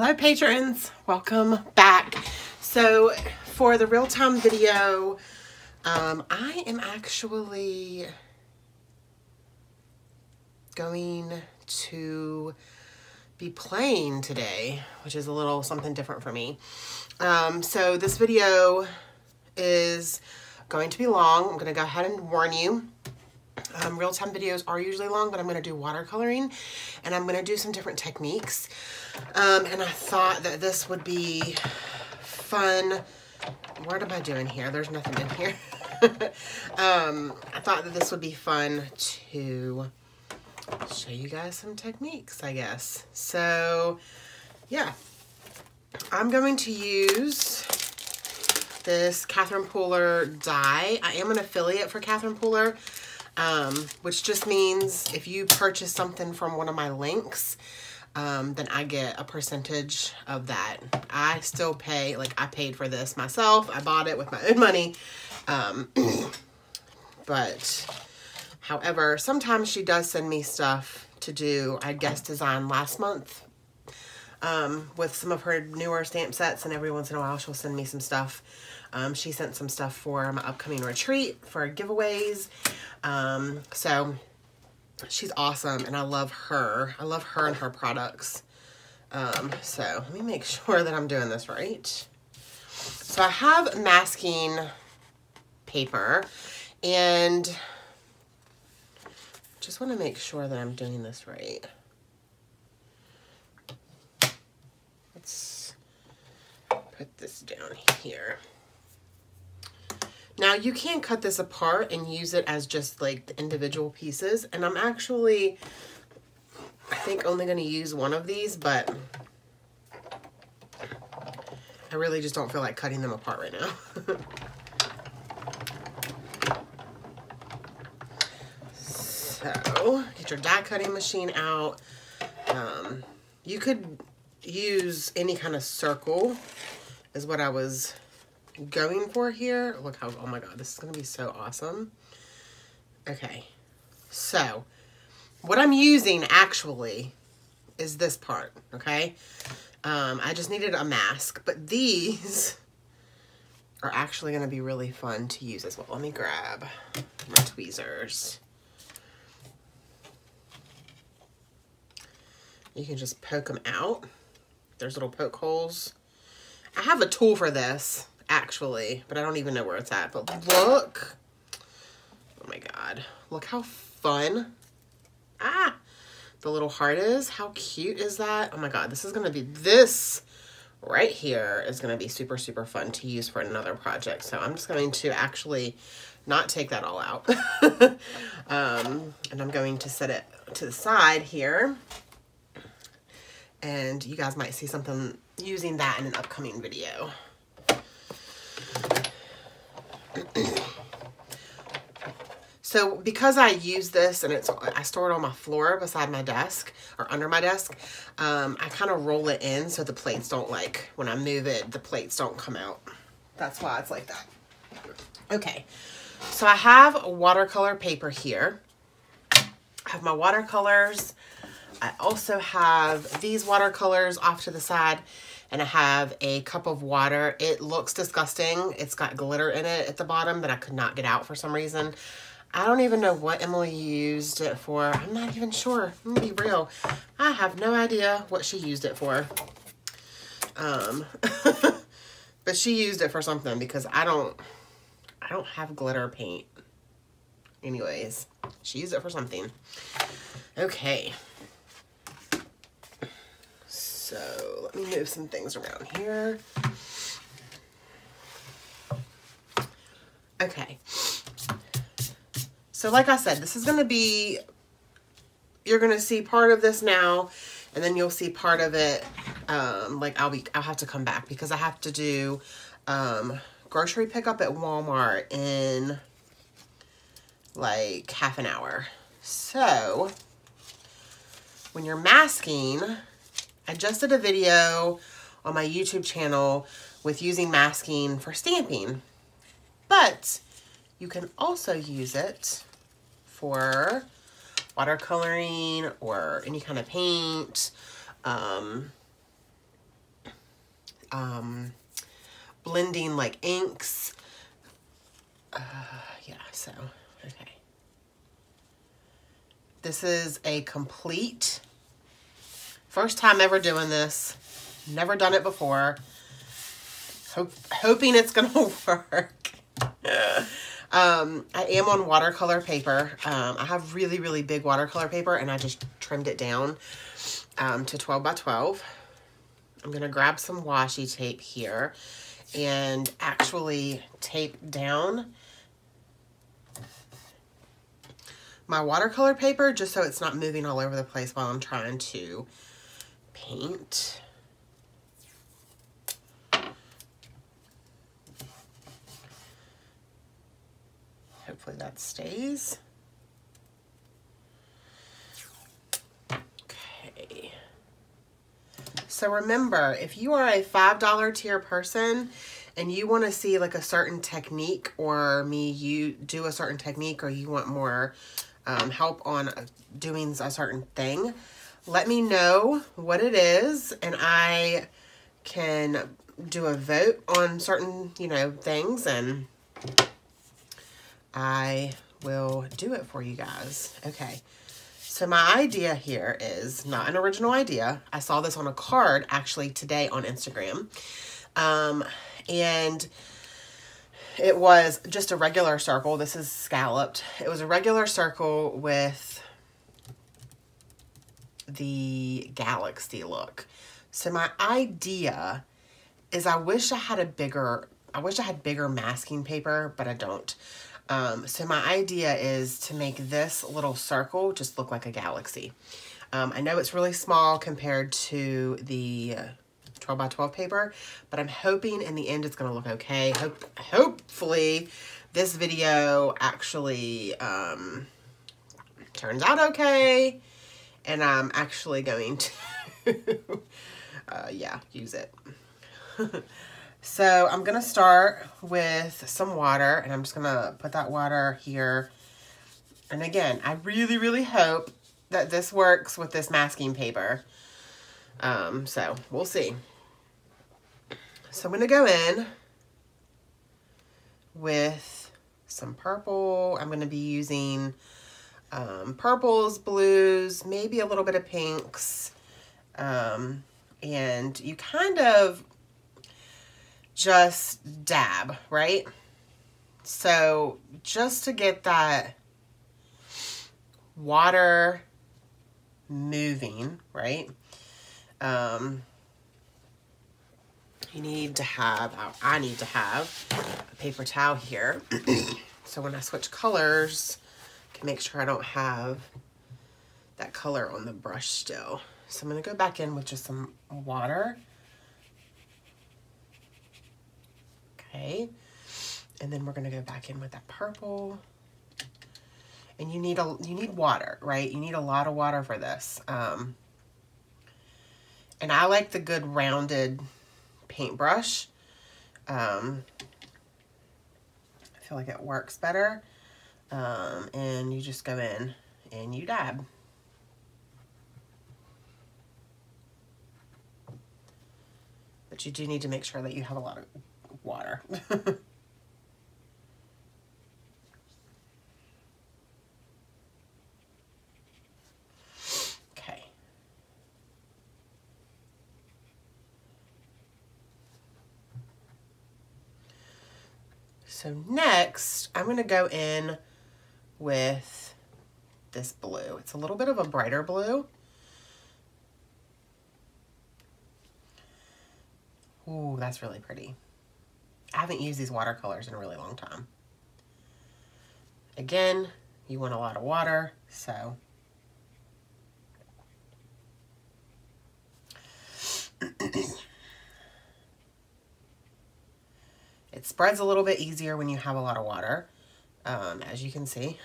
Hello patrons, welcome back. So for the real-time video, I am actually going to be playing today, which is a little something different for me. So this video is going to be long. I'm gonna go ahead and warn you. Real-time videos are usually long, but I'm going to do watercoloring and I'm going to do some different techniques. And I thought that this would be fun. What am I doing here? There's nothing in here. I thought that this would be fun to show you guys some techniques, I guess. So yeah, I'm going to use this Catherine Pooler die. I am an affiliate for Catherine Pooler. Which just means if you purchase something from one of my links, then I get a percentage of that. I still pay, like I paid for this myself. I bought it with my own money. But however, sometimes she does send me stuff to do. I guest designed last month, with some of her newer stamp sets, and every once in a while she'll send me some stuff. She sent some stuff for my upcoming retreat for giveaways. So she's awesome and I love her. I love her and her products. So let me make sure that I'm doing this right. So I have masking paper and just want to make sure that I'm doing this right. Let's put this down here. Now you can cut this apart and use it as just like the individual pieces. And I'm actually, I think only going to use one of these, but I really just don't feel like cutting them apart right now. So get your die cutting machine out. You could use any kind of circle is what I was going for here. Look how, oh my god, this is gonna be so awesome. Okay, so what I'm using actually is this part, okay? I just needed a mask, but these are actually gonna be really fun to use as well. Let me grab my tweezers. You can just poke them out. There's little poke holes. I have a tool for this actually, but I don't even know where it's at. But look, oh my god, look how fun the little heart is. How cute is that? Oh my god, this is gonna be, this right here is gonna be super fun to use for another project. So I'm just going to actually not take that all out. And I'm going to set it to the side here, and you guys might see something using that in an upcoming video. So because I use this and I store it on my floor beside my desk or under my desk, I kind of roll it in so the plates don't, like, when I move it, the plates don't come out. That's why it's like that. Okay, so I have watercolor paper here. I have my watercolors. I also have these watercolors off to the side, and I have a cup of water. It looks disgusting. It's got glitter in it at the bottom that I could not get out for some reason. I don't even know what Emily used it for. I'm not even sure. I'm gonna be real. I have no idea what she used it for. But she used it for something because I don't have glitter paint. Anyways, she used it for something. Okay. So let me move some things around here. Okay. So like I said, this is going to be, you're going to see part of this now, and then you'll see part of it, like I'll have to come back because I have to do, grocery pickup at Walmart in like half an hour. So when you're masking, I just did a video on my YouTube channel with using masking for stamping, but you can also use it for watercoloring or any kind of paint. blending like inks. Yeah, so, okay. This is a complete, first time ever doing this. Never done it before. Hoping it's gonna work. I am on watercolor paper. I have really, really big watercolor paper, and I just trimmed it down to 12 by 12. I'm gonna grab some washi tape here and actually tape down my watercolor paper just so it's not moving all over the place while I'm trying to paint. Hopefully that stays. Okay. So remember, if you are a $5 tier person and you want to see like a certain technique, or you do a certain technique, or you want more help on doing a certain thing, let me know what it is and I can do a vote on certain, you know, things, and I will do it for you guys. Okay. So my idea here is not an original idea. I saw this on a card actually today on Instagram. And it was just a regular circle. This is scalloped. It was a regular circle with the galaxy look. So my idea is I wish I had bigger masking paper, but I don't. So my idea is to make this little circle just look like a galaxy. I know it's really small compared to the 12 by 12 paper, but I'm hoping in the end it's going to look okay. Hopefully this video actually turns out okay, and I'm actually going to yeah, use it. So I'm going to start with some water, and I'm just going to put that water here. And again, I really, really hope that this works with this masking paper. So we'll see. So I'm going to go in with some purple. I'm going to be using purples, blues, maybe a little bit of pinks. And you kind of just dab, right? So just to get that water moving, right? You need to have, I need to have a paper towel here. So when I switch colors, I can make sure I don't have that color on the brush still. So I'm going to go back in with just some water. Okay. And then we're going to go back in with that purple. And you need water, right? You need a lot of water for this. And I like the good rounded paintbrush. I feel like it works better. And you just go in and you dab. But you do need to make sure that you have a lot of water. Okay. So next, I'm going to go in with this blue. It's a little bit of a brighter blue. Ooh, that's really pretty. I haven't used these watercolors in a really long time. Again, you want a lot of water, so. It spreads a little bit easier when you have a lot of water, as you can see.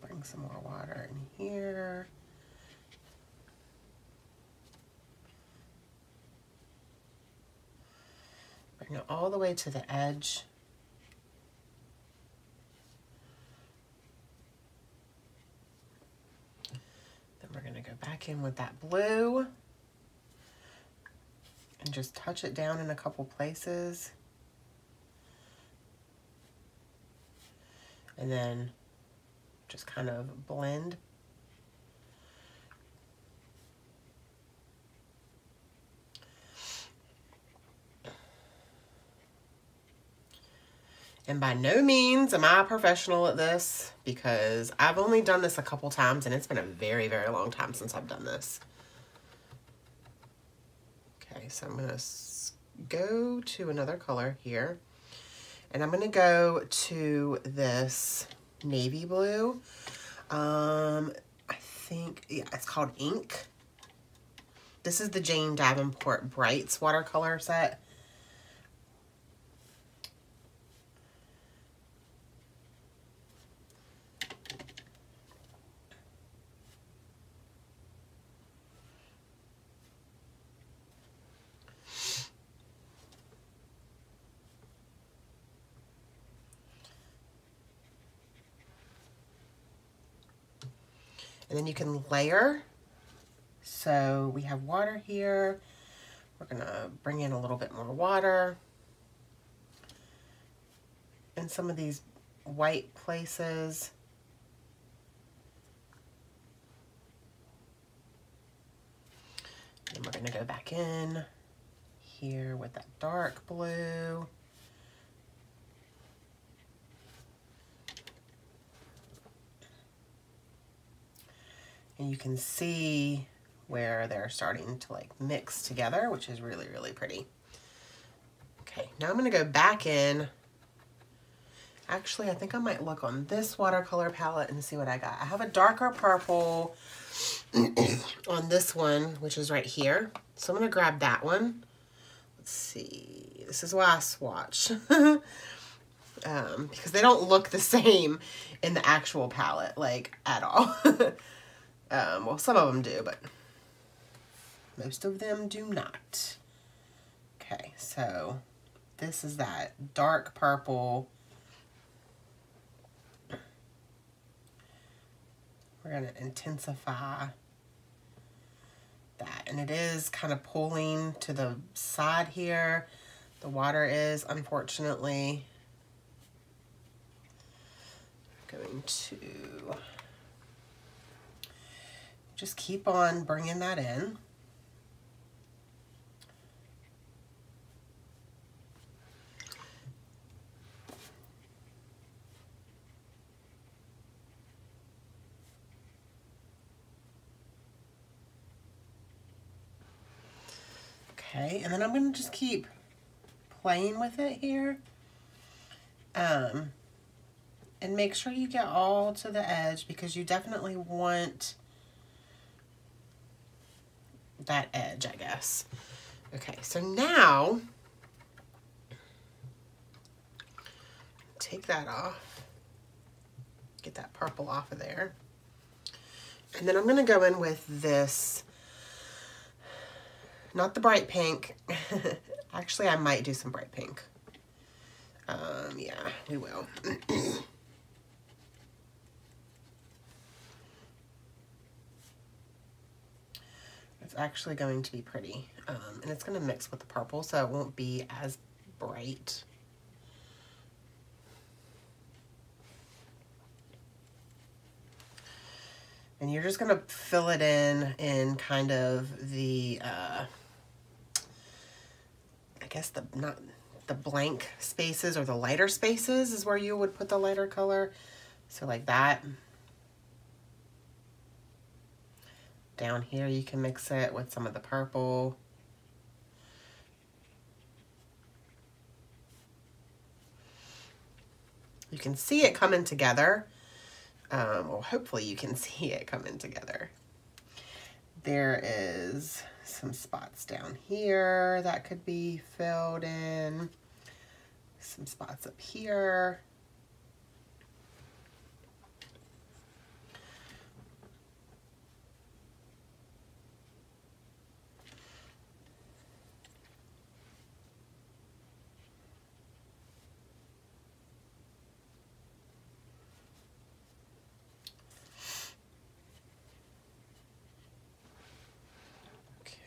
Bring some more water in here. Bring it all the way to the edge. back in with that blue and just touch it down in a couple places. And then just kind of blend. And by no means am I a professional at this, because I've only done this a couple times and it's been a very, very long time since I've done this. Okay, so I'm gonna go to another color here, and I'm gonna go to this navy blue. I think, yeah, it's called Ink. This is the Jane Davenport Brights watercolor set. And then you can layer. So we have water here. We're gonna bring in a little bit more water. In some of these white places. And we're gonna go back in here with that dark blue. And you can see where they're starting to like mix together, which is really, really pretty. Okay, now I'm gonna go back in. Actually, I think I might look on this watercolor palette and see what I got. I have a darker purple on this one, which is right here. So I'm gonna grab that one. Let's see, this is why I swatch. Because they don't look the same in the actual palette, like at all. Well, some of them do, but most of them do not. Okay, so this is that dark purple. We're going to intensify that. And it is kind of pulling to the side here. The water is, unfortunately, going to just keep on bringing that in. Okay, and then I'm going to just keep playing with it here. And make sure you get all to the edge, because you definitely want that edge, I guess. Okay, so now take that off, get that purple off of there, and then I'm going to go in with this, not the bright pink. Actually, I might do some bright pink. Yeah, we will. It's actually going to be pretty, and it's going to mix with the purple, so it won't be as bright. And you're just going to fill it in kind of the, I guess not the blank spaces, or the lighter spaces is where you would put the lighter color. So like that. Down here you can mix it with some of the purple. You can see it coming together. Well, hopefully you can see it coming together. There is some spots down here that could be filled in. Some spots up here.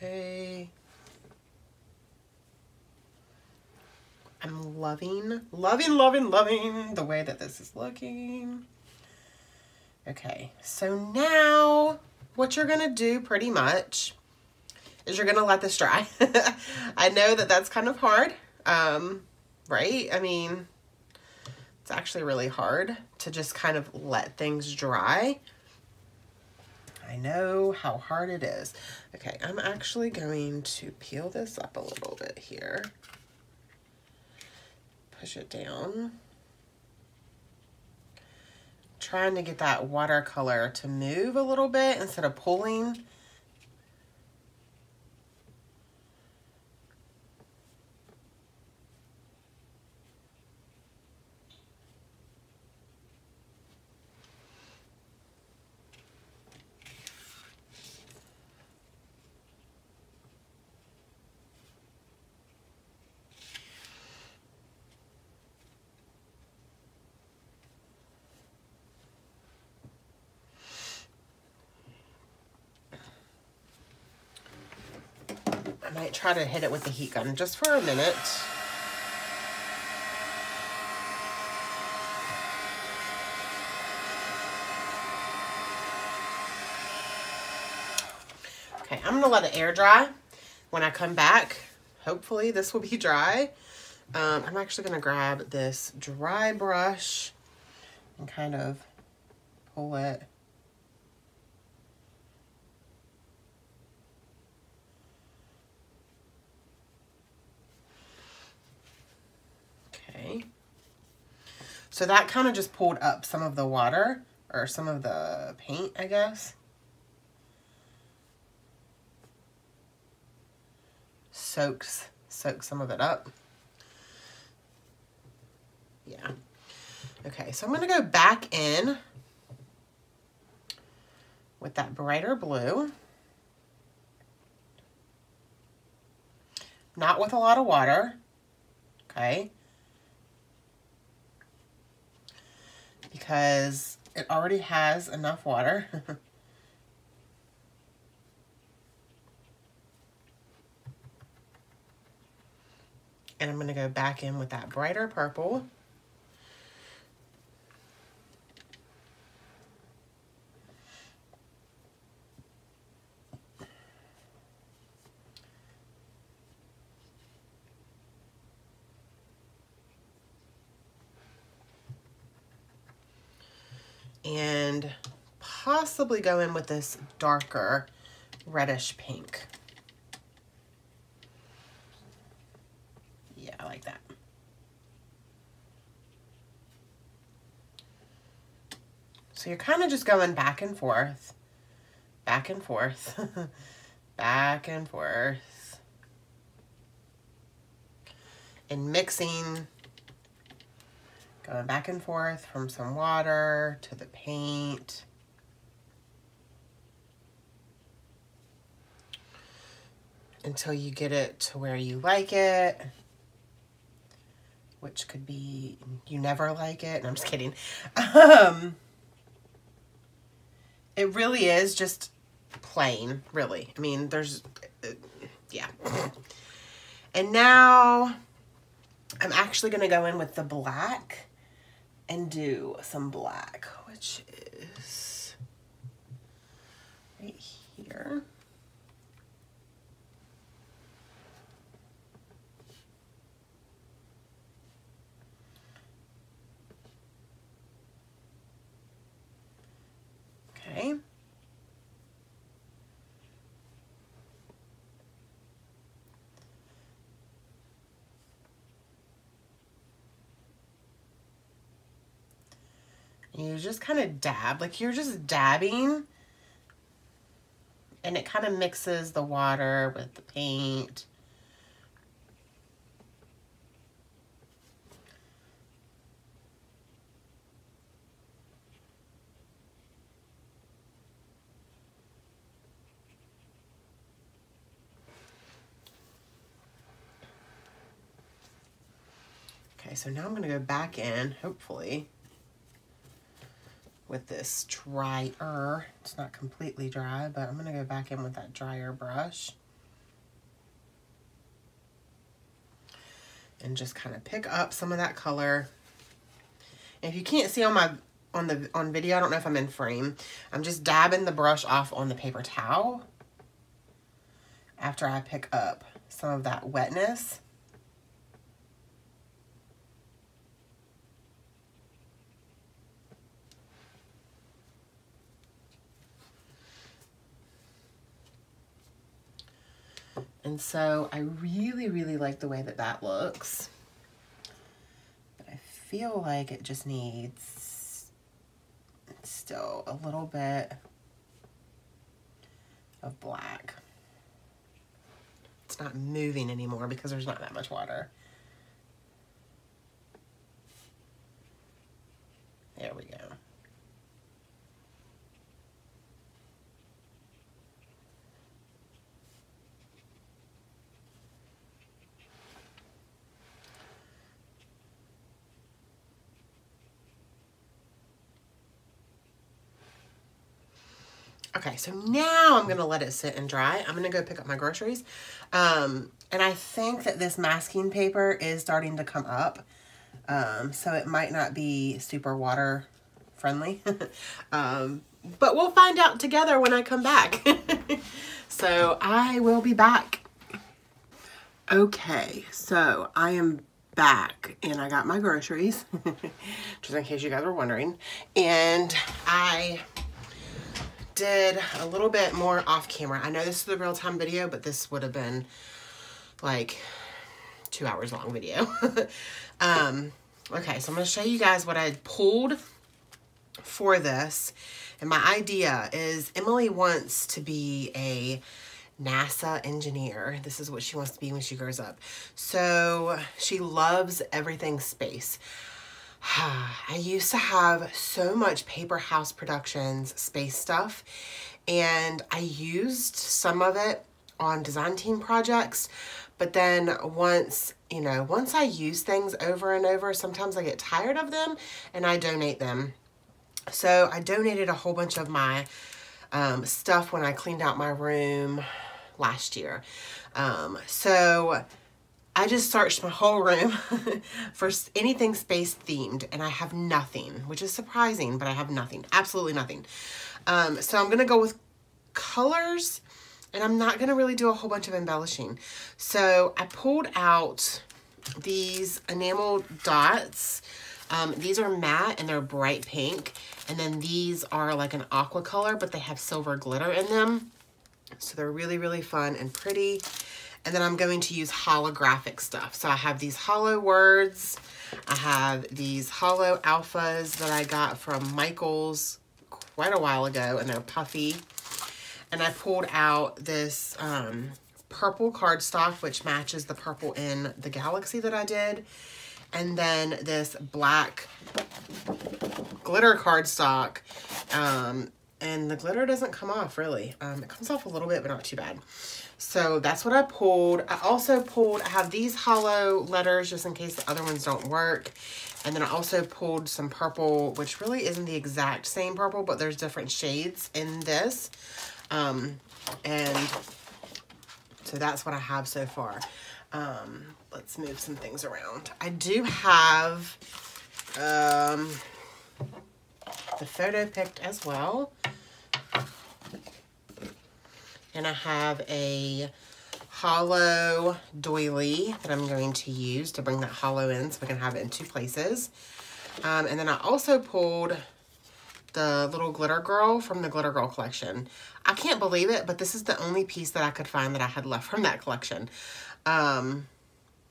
Okay. I'm loving, loving, loving, loving the way that this is looking. Okay, so now what you're gonna do pretty much is you're gonna let this dry. I know that that's kind of hard, right? I mean, it's actually really hard to just kind of let things dry. I know how hard it is. Okay, I'm actually going to peel this up a little bit here. Push it down. Trying to get that watercolor to move a little bit instead of pulling. I might try to hit it with the heat gun just for a minute. Okay, I'm gonna let it air dry. When I come back, hopefully this will be dry. I'm actually gonna grab this dry brush and kind of pull it. Okay. So that kind of just pulled up some of the water, or some of the paint, I guess. Soaks some of it up. Yeah. Okay, so I'm gonna go back in with that brighter blue. Not with a lot of water, okay? Because it already has enough water. And I'm gonna go back in with that brighter purple. And possibly go in with this darker reddish pink. Yeah, I like that. So you're kind of just going back and forth, back and forth, back and forth, and mixing, going back and forth from some water to the paint. Until you get it to where you like it, which could be you never like it. No, I'm just kidding. It really is just plain, really. I mean, there's, yeah. And now I'm actually going to go in with the black and do some black, which is right here. Okay. You just kind of dab, like you're just dabbing, and it kind of mixes the water with the paint. Okay, so now I'm going to go back in, hopefully, with this drier. It's not completely dry, but I'm going to go back in with that drier brush. and just kind of pick up some of that color. And if you can't see on video, I don't know if I'm in frame, I'm just dabbing the brush off on the paper towel after I pick up some of that wetness. And so I really, really like the way that that looks. But I feel like it just needs still a little bit of black. It's not moving anymore because there's not that much water. There we go. Okay, so now I'm gonna let it sit and dry. I'm gonna go pick up my groceries. And I think that this masking paper is starting to come up. So it might not be super water friendly. But we'll find out together when I come back. So I will be back. Okay, so I am back and I got my groceries, just in case you guys were wondering. And I did a little bit more off camera. I know this is the real-time video, but this would have been like 2 hours long video. Okay, so I'm going to show you guys what I pulled for this. And my idea is Emily wants to be a NASA engineer. This is what she wants to be when she grows up. So she loves everything space. I used to have so much Paper House Productions space stuff, and I used some of it on design team projects, but then once I use things over and over, sometimes I get tired of them and I donate them. So I donated a whole bunch of my stuff when I cleaned out my room last year. So I just searched my whole room for anything space themed, and I have nothing, which is surprising, but I have nothing, absolutely nothing. So I'm going to go with colors, and I'm not going to really do a whole bunch of embellishing. So I pulled out these enamel dots. These are matte and they're bright pink. And then these are like an aqua color, but they have silver glitter in them. So they're really, really fun and pretty. And then I'm going to use holographic stuff. So I have these hollow words. I have these hollow alphas that I got from Michaels quite a while ago, and they're puffy. And I pulled out this purple cardstock, which matches the purple in the Galaxy that I did. And then this black glitter cardstock. And the glitter doesn't come off, really. It comes off a little bit, but not too bad. So that's what I pulled. I also pulled, I have these hollow letters just in case the other ones don't work. And then I also pulled some purple, which really isn't the exact same purple, but there's different shades in this. And so that's what I have so far. Let's move some things around. I do have the photo picked as well. And I have a hollow doily that I'm going to use to bring that hollow in so we can have it in two places. And then I also pulled the little glitter girl from the Glitter Girl collection. I can't believe it, but this is the only piece that I could find that I had left from that collection.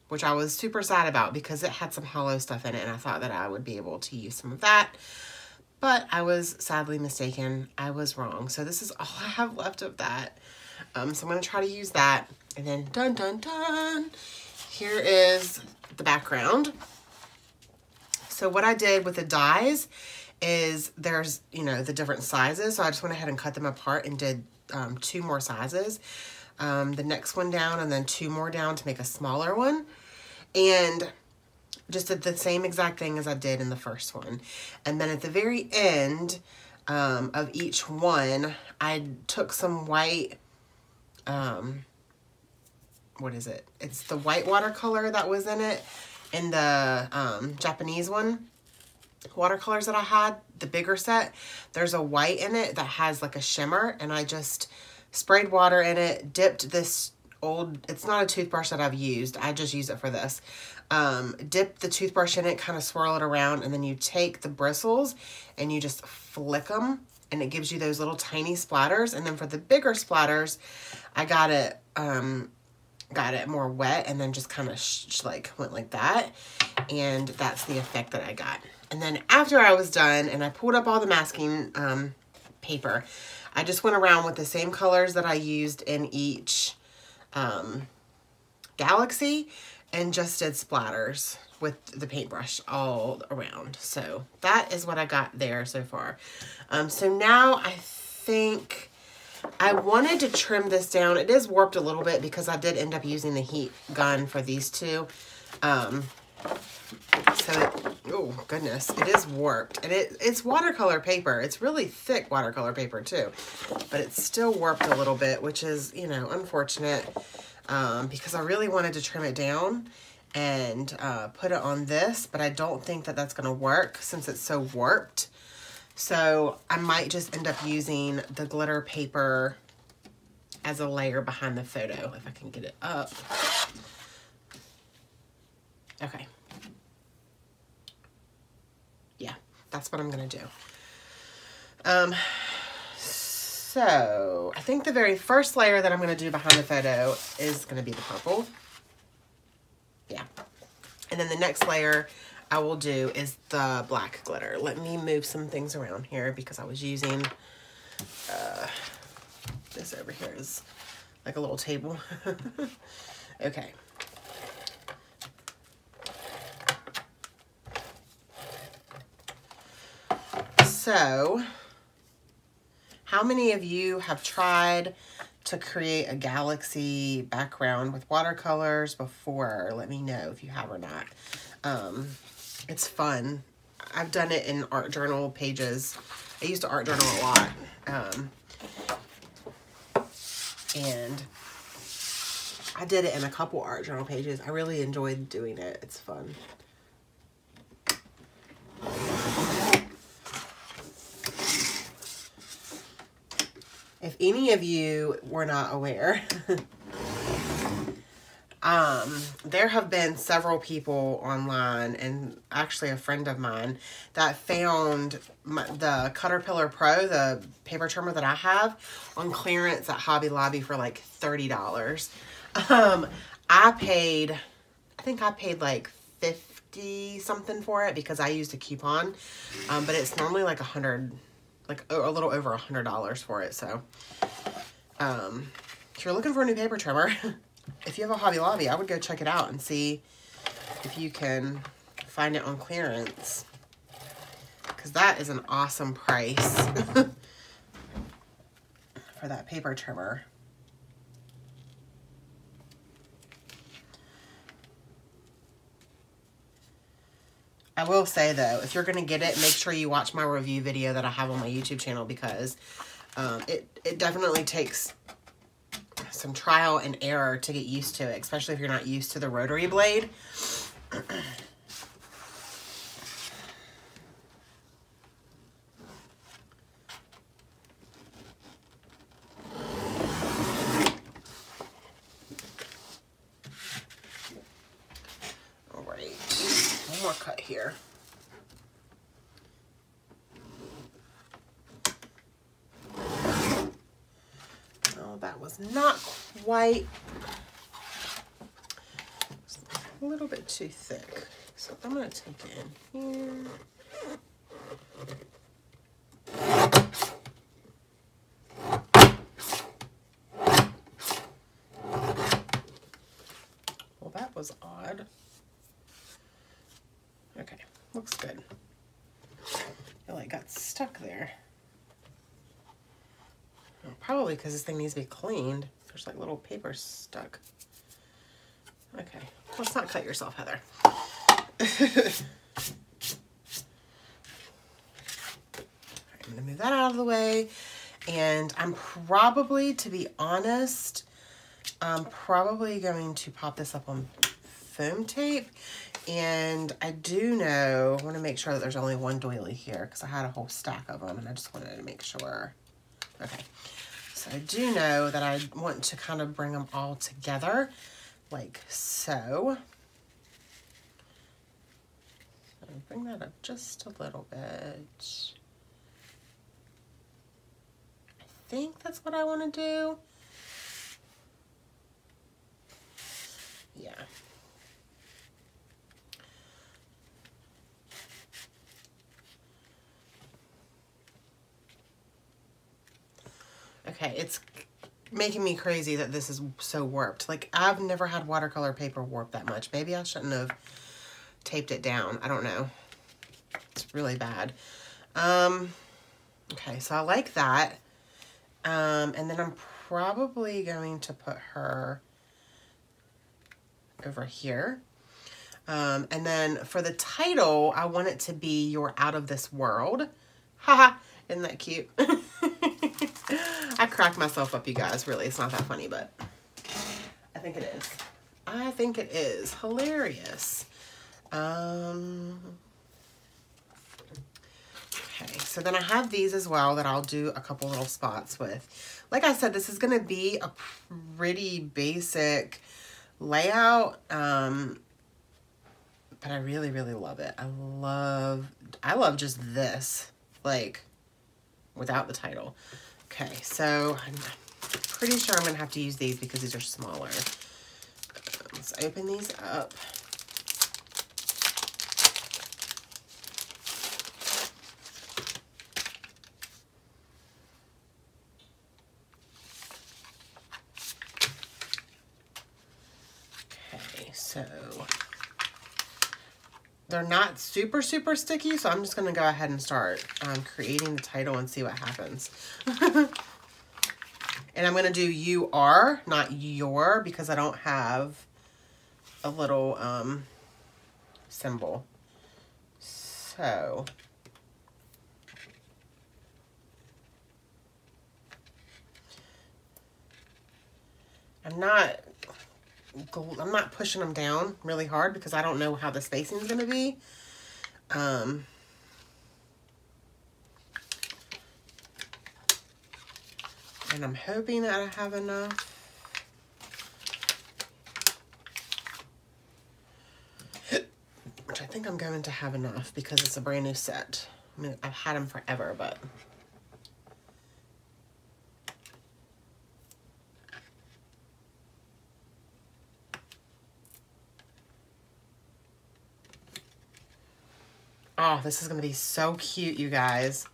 Which I was super sad about because it had some hollow stuff in it and I thought that I would be able to use some of that. But I was sadly mistaken. I was wrong. So this is all I have left of that. So I'm going to try to use that. And then dun dun dun. Here is the background. So what I did with the dies is there's, the different sizes. So I just went ahead and cut them apart and did 2 more sizes. The next one down and then 2 more down to make a smaller one. And just did the same exact thing as I did in the first one. And then at the very end of each one, I took some white what is it? It's the white watercolor that was in it, in the Japanese one. Watercolors that I had, the bigger set, there's a white in it that has like a shimmer, and I just sprayed water in it, dipped this old, it's not a toothbrush that I've used, I just use it for this. Dip the toothbrush in it, kind of swirl it around, and then you take the bristles and you just flick them, and it gives you those little tiny splatters. And then for the bigger splatters, I got it more wet, and then just kind of like went like that, and that's the effect that I got. And then after I was done and I pulled up all the masking paper, I just went around with the same colors that I used in each galaxy and just did splatters with the paintbrush all around. So that is what I got there so far. So now I think I wanted to trim this down. It is warped a little bit because I did end up using the heat gun for these two. Oh goodness, it is warped, and it's watercolor paper. It's really thick watercolor paper too, but it's still warped a little bit, which is, you know, unfortunate, because I really wanted to trim it down and put it on this, but I don't think that that's going to work since it's so warped. So I might just end up using the glitter paper as a layer behind the photo, if I can get it up. Okay. Yeah, that's what I'm going to do. So I think the very first layer that I'm going to do behind the photo is going to be the purple. Yeah. And then the next layer I will do is the black glitter. Let me move some things around here because I was using this over here is like a little table. Okay. So, how many of you have tried to create a galaxy background with watercolors before? Let me know if you have or not. It's fun. I've done it in art journal pages. I used to art journal a lot. And I did it in a couple art journal pages. I really enjoyed doing it. It's fun. If any of you were not aware, there have been several people online, and actually a friend of mine, that found the Cutterpillar Pro, the paper trimmer that I have, on clearance at Hobby Lobby for like $30. I think I paid like 50 something for it because I used a coupon, but it's normally like $100, like a little over $100 for it. So if you're looking for a new paper trimmer, if you have a Hobby Lobby, I would go check it out and see if you can find it on clearance, because that is an awesome price for that paper trimmer. I will say though, if you're going to get it, make sure you watch my review video that I have on my YouTube channel, because it definitely takes some trial and error to get used to it, especially if you're not used to the rotary blade. All right, one more cut here. That was not quite, a little bit too thick. So I'm going to take it in here. Well, that was odd. Okay, looks good. I feel like it got stuck there. Probably because this thing needs to be cleaned. There's like little paper stuck. Okay, let's not cut yourself, Heather. I'm gonna move that out of the way. And I'm probably, to be honest, I'm probably going to pop this up on foam tape. And I do know, I want to make sure that there's only one doily here because I had a whole stack of them and I just wanted to make sure. Okay, so I do know that I want to kind of bring them all together like so. So bring that up just a little bit. I think that's what I want to do. Yeah. Okay, it's making me crazy that this is so warped. Like, I've never had watercolor paper warp that much. Maybe I shouldn't have taped it down. I don't know. It's really bad. Okay, so I like that. And then I'm probably going to put her over here. And then for the title, I want it to be You're Out of This World. Haha, isn't that cute? I crack myself up, you guys. Really, it's not that funny, but I think it is. I think it is hilarious. Okay, so then I have these as well that I'll do a couple little spots with. Like I said, this is going to be a pretty basic layout, but I really, really love it. I love just this, like, without the title. Okay, so I'm pretty sure I'm going to have to use these because these are smaller. Let's open these up. Okay, so they're not super, super sticky, so I'm just going to go ahead and start creating the title and see what happens. And I'm going to do you are, not your, because I don't have a little symbol. So I'm not pushing them down really hard because I don't know how the spacing is going to be. And I'm hoping that I have enough. Which I think I'm going to have enough because it's a brand new set. I mean, I've had them forever, but oh, this is going to be so cute, you guys.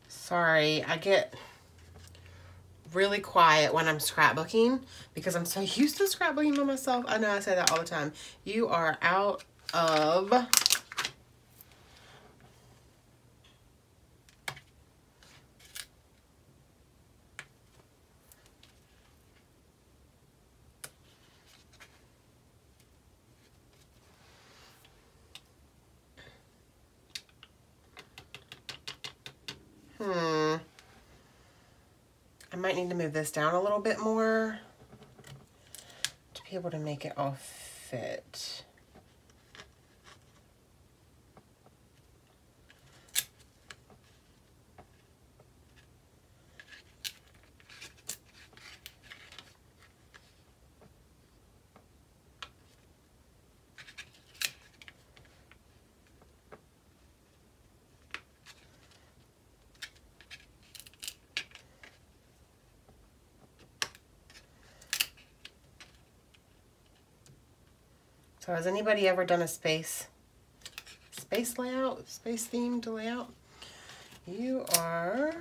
Sorry, I get really quiet when I'm scrapbooking because I'm so used to scrapbooking by myself. I know I say that all the time. You are out of I might need to move this down a little bit more to be able to make it all fit. So has anybody ever done a space layout, space themed layout? You are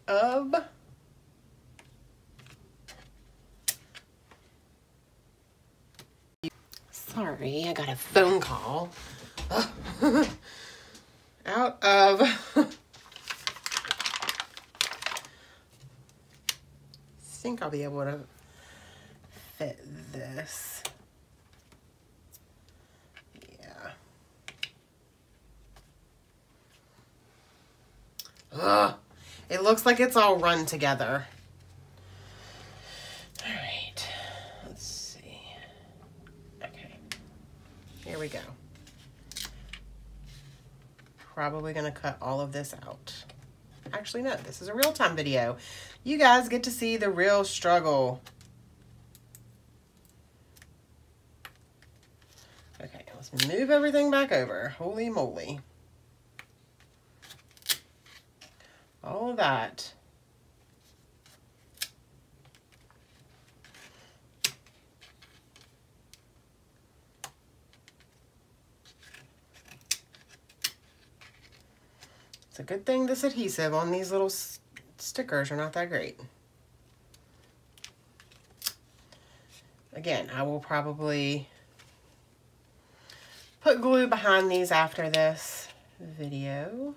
of sorry, I got a phone call. Out of I think I'll be able to fit this. Yeah. Ugh. It looks like it's all run together. All right. Let's see. Okay. Here we go. Probably gonna cut all of this out. Actually, no, this is a real-time video. You guys get to see the real struggle. Okay, let's move everything back over. Holy moly. All of that. It's a good thing this adhesive on these little stickers are not that great. Again, I will probably put glue behind these after this video.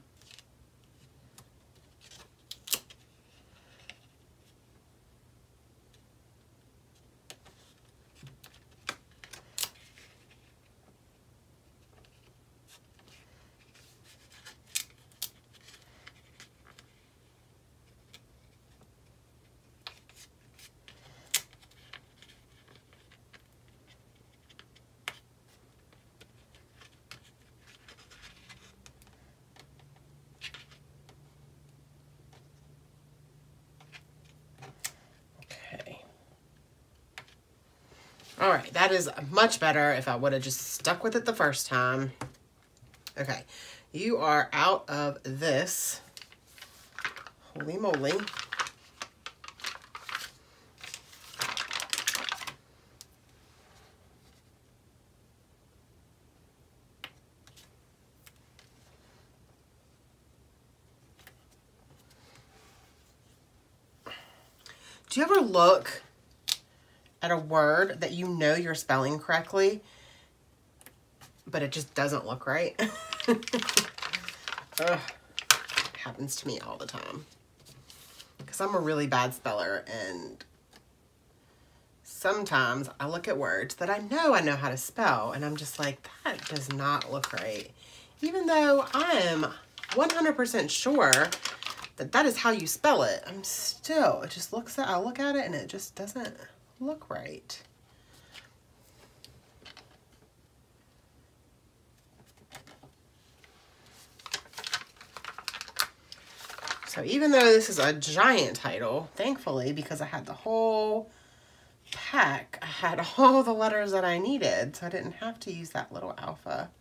All right, that is much better if I would have just stuck with it the first time. Okay, you are out of this. Holy moly. Do you ever look at a word that you know you're spelling correctly, but it just doesn't look right? Ugh, it happens to me all the time. Because I'm a really bad speller, and sometimes I look at words that I know how to spell, and I'm just like, that does not look right. Even though I am 100% sure that that is how you spell it, I'm still, it just looks at, I look at it and it just doesn't look right. So even though this is a giant title, thankfully, because I had the whole pack, I had all the letters that I needed, so I didn't have to use that little alpha.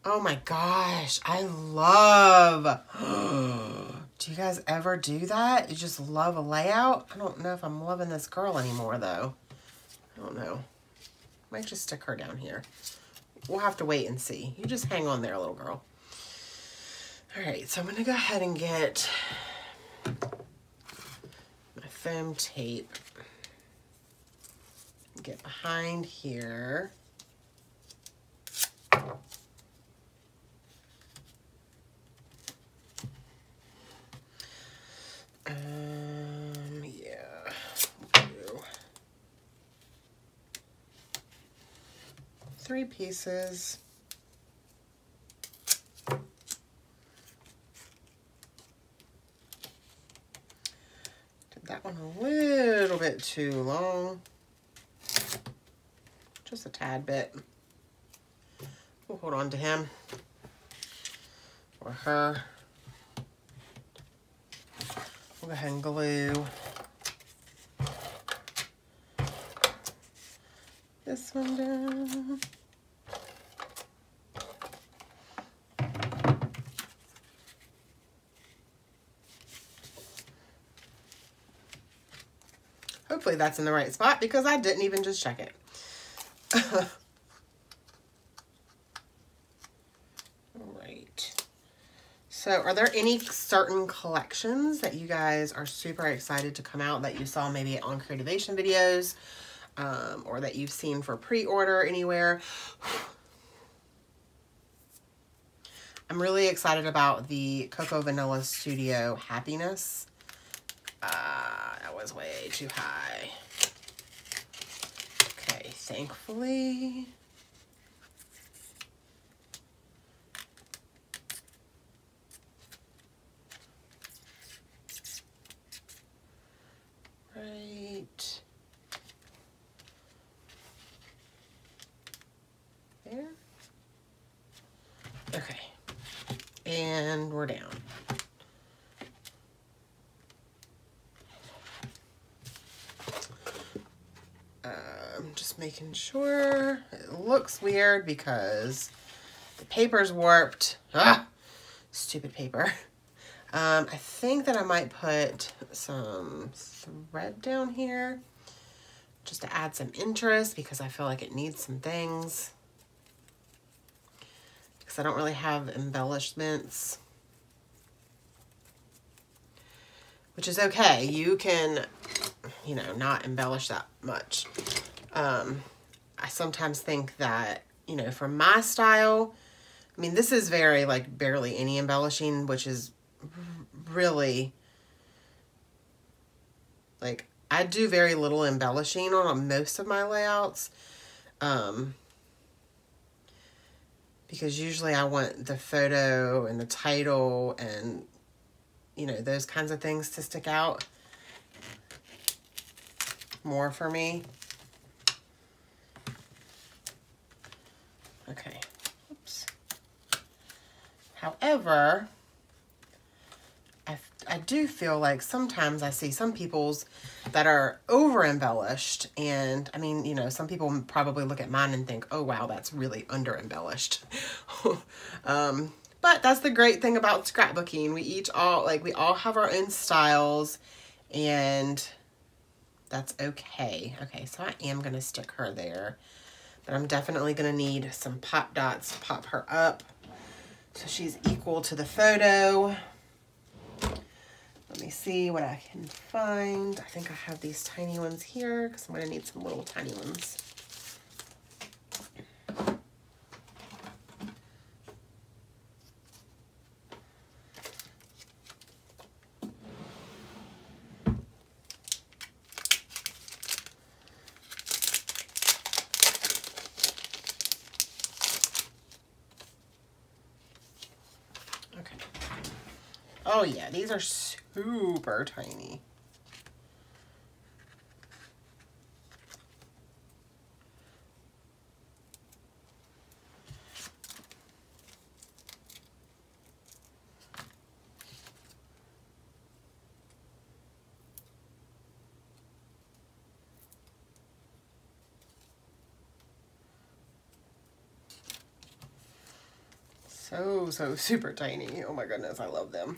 Oh my gosh, I love, do you guys ever do that? You just love a layout? I don't know if I'm loving this girl anymore though. I don't know. Might just stick her down here. We'll have to wait and see. You just hang on there, little girl. All right, so I'm gonna go ahead and get my foam tape. Get behind here. Yeah, we'll do 3 pieces. Did that one a little bit too long. Just a tad bit. We'll hold on to him or her. We'll go ahead and glue this one down. Hopefully that's in the right spot because I didn't even just check it. All right. So are there any certain collections that you guys are super excited to come out that you saw maybe on Creativation videos, or that you've seen for pre-order anywhere? I'm really excited about the Coco Vanilla Studio Happiness. That was way too high. Okay, thankfully. Right there. Okay. And we're down. Just making sure. It looks weird because the paper's warped. Ah, stupid paper. I think that I might put some thread down here just to add some interest because I feel like it needs some things. Because I don't really have embellishments. Which is okay. You can, you know, not embellish that much. I sometimes think that, you know, for my style, I mean, this is very, like, barely any embellishing, which is really, like, I do very little embellishing on most of my layouts. Because usually I want the photo and the title and, you know, those kinds of things to stick out more for me. Okay. Oops. However, I do feel like sometimes I see some people's that are over embellished, and I mean, you know, some people probably look at mine and think, oh wow, that's really under embellished. But that's the great thing about scrapbooking. We all have our own styles, and that's okay. Okay, so I am gonna stick her there, but I'm definitely gonna need some pop dots to pop her up so she's equal to the photo. Let me see what I can find. I think I have these tiny ones here because I'm going to need some little tiny ones. Okay. Oh yeah, these are super tiny. So super tiny. Oh my goodness, I love them.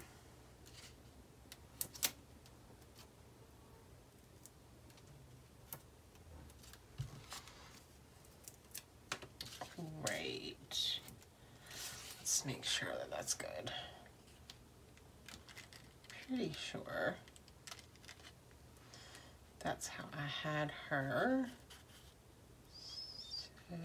Great. Let's make sure that that's good. Pretty sure that's how I had her. So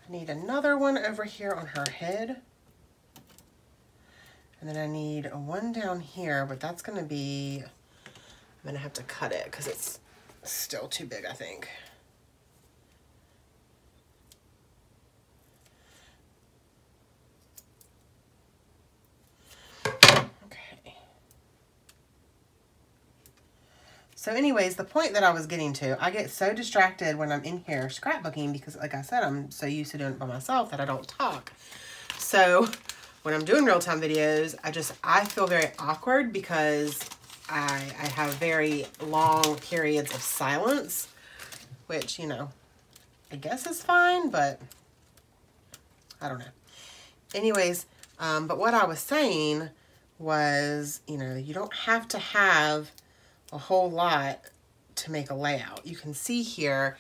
I need another one over here on her head. And then I need one down here, but that's gonna be, I'm gonna have to cut it because it's still too big, I think. Okay. So anyways, the point that I was getting to, I get so distracted when I'm in here scrapbooking because, like I said, I'm so used to doing it by myself that I don't talk. So when I'm doing real-time videos, I feel very awkward because I have very long periods of silence, which, you know, I guess is fine, but I don't know. Anyways, but what I was saying was, you know, you don't have to have a whole lot to make a layout. You can see here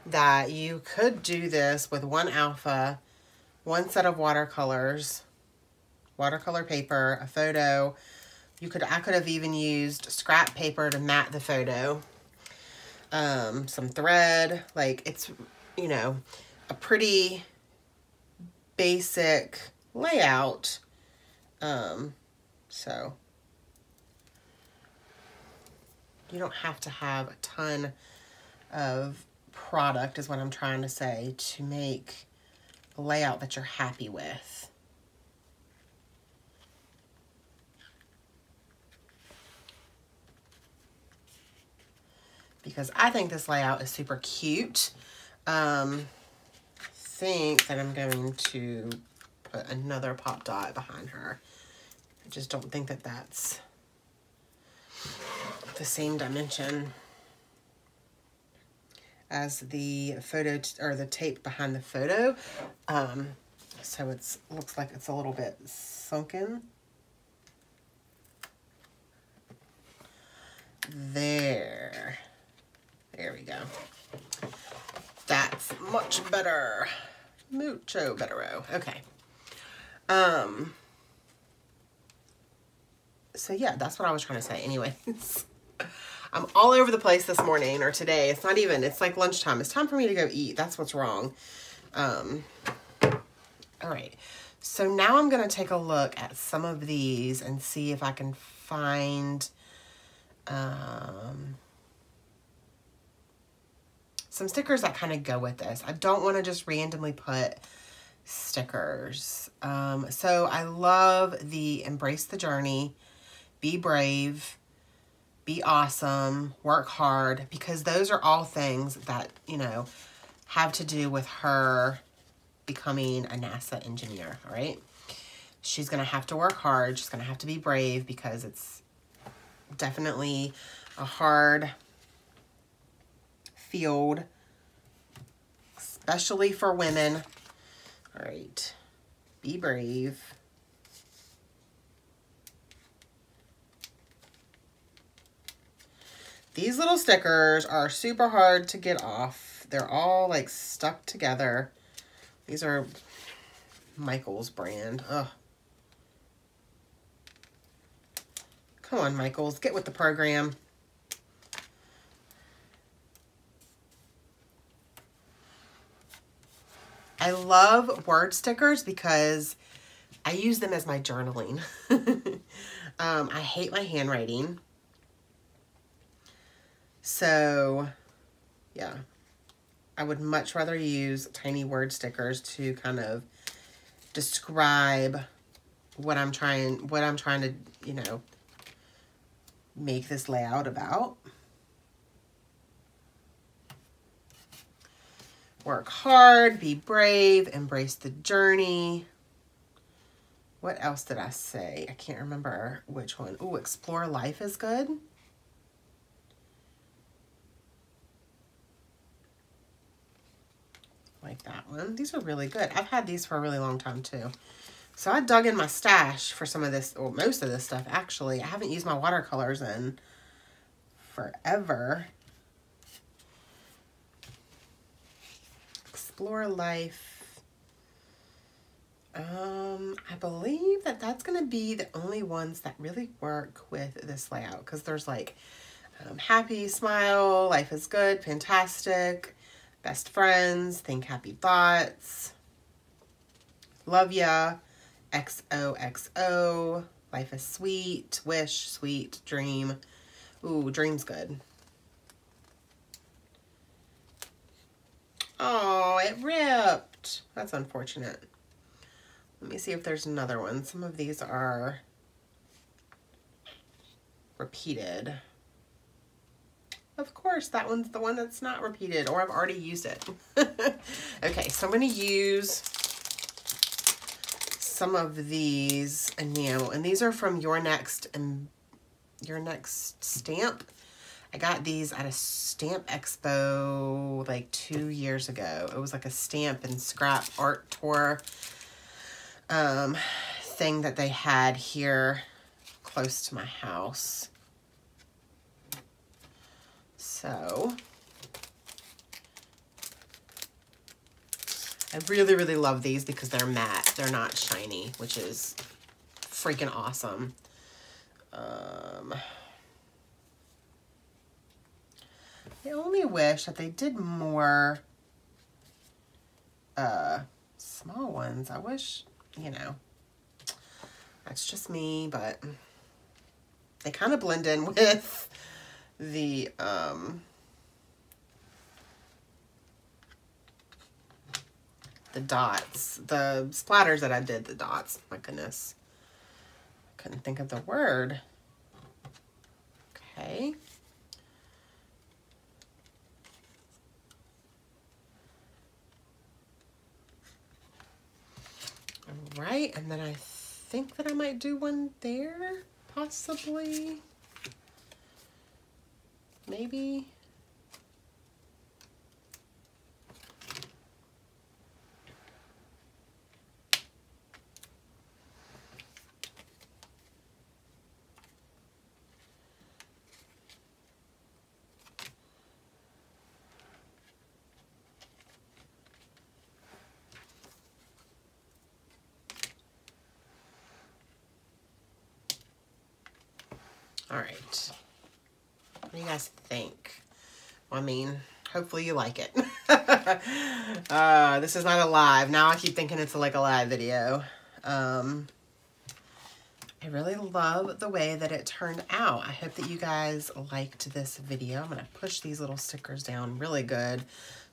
that you could do this with one alpha, one set of watercolors, watercolor paper, a photo. I could have even used scrap paper to mat the photo. Some thread, like it's, you know, a pretty basic layout. So you don't have to have a ton of product is what I'm trying to say to make a layout that you're happy with. Because I think this layout is super cute. I think that I'm going to put another pop dot behind her. I just don't think that that's the same dimension as the photo or the tape behind the photo. So it's looks like it's a little bit sunken. There we go. That's much better. Mucho bettero. Okay. So yeah, that's what I was trying to say. Anyways, I'm all over the place this morning or today. It's not even, it's like lunchtime. It's time for me to go eat. That's what's wrong. All right. So now I'm going to take a look at some of these and see if I can find, some stickers that kind of go with this. I don't want to just randomly put stickers. So I love the Embrace the Journey, Be Brave, Be Awesome, Work Hard, because those are all things that, you know, have to do with her becoming a NASA engineer, all right? She's going to have to work hard. She's going to have to be brave because it's definitely a hard field, especially for women. All right, be brave. These little stickers are super hard to get off. They're all like stuck together. These are Michaels brand. Ugh. Come on, Michaels, get with the program. I love word stickers because I use them as my journaling. I hate my handwriting. So, yeah. I would much rather use tiny word stickers to kind of describe what I'm trying to, you know, make this layout about. Work hard, be brave, embrace the journey. What else did I say? I can't remember which one. Ooh, explore life is good. Like that one. These are really good. I've had these for a really long time too. So I dug in my stash for some of this, or most of this stuff actually. I haven't used my watercolors in forever. Explore life. I believe that that's going to be the only ones that really work with this layout, because there's like happy, smile, life is good, fantastic, best friends, think happy thoughts, love ya, XOXO, life is sweet, wish, sweet, dream. Ooh, dream's good. Oh, it ripped. That's unfortunate. Let me see if there's another one. Some of these are repeated. Of course, that one's the one that's not repeated, or I've already used it. Okay, so I'm going to use some of these enamel, and these are from Your Next Stamp. I got these at a stamp expo like 2 years ago. It was like a stamp and scrap art tour thing that they had here close to my house. So I really, really love these because they're matte. They're not shiny, which is freaking awesome. I only wish that they did more small ones. I wish, you know, that's just me, but they kind of blend in with the dots, the splatters that I did, the dots. My goodness, I couldn't think of the word. Okay. All right, and then I think that I might do one there, possibly. Maybe. All right. What do you guys think? Well, I mean, hopefully you like it. This is not a live. Now I keep thinking it's like a live video. I really love the way that it turned out. I hope that you guys liked this video. I'm going to push these little stickers down really good,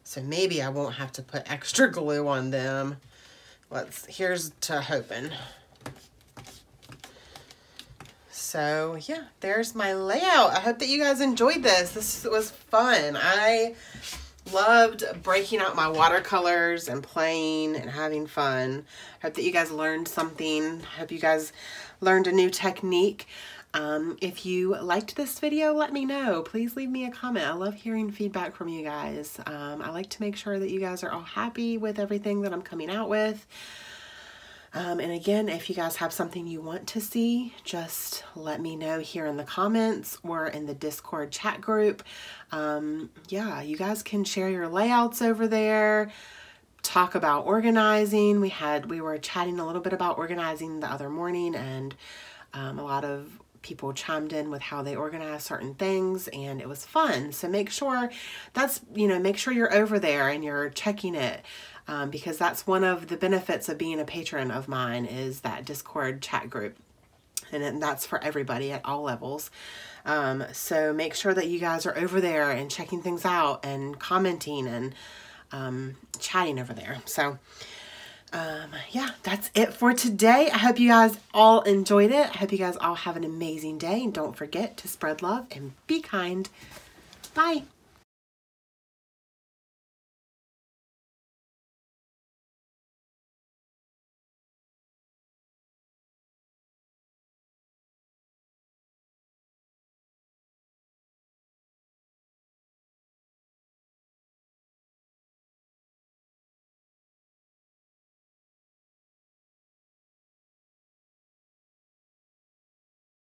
so maybe I won't have to put extra glue on them. Here's to hoping. So yeah, there's my layout. I hope that you guys enjoyed this. This was fun. I loved breaking out my watercolors and playing and having fun. Hope that you guys learned something. Hope you guys learned a new technique. If you liked this video, let me know. Please leave me a comment. I love hearing feedback from you guys. I like to make sure that you guys are all happy with everything that I'm coming out with. And again, if you guys have something you want to see, just let me know here in the comments or in the Discord chat group. Yeah, you guys can share your layouts over there, talk about organizing. We were chatting a little bit about organizing the other morning, and a lot of people chimed in with how they organize certain things, and it was fun. So make sure make sure you're over there and you're checking it. Because that's one of the benefits of being a patron of mine, is that Discord chat group. And that's for everybody at all levels. So make sure that you guys are over there and checking things out and commenting and chatting over there. So yeah, that's it for today. I hope you guys all enjoyed it. I hope you guys all have an amazing day. And don't forget to spread love and be kind. Bye.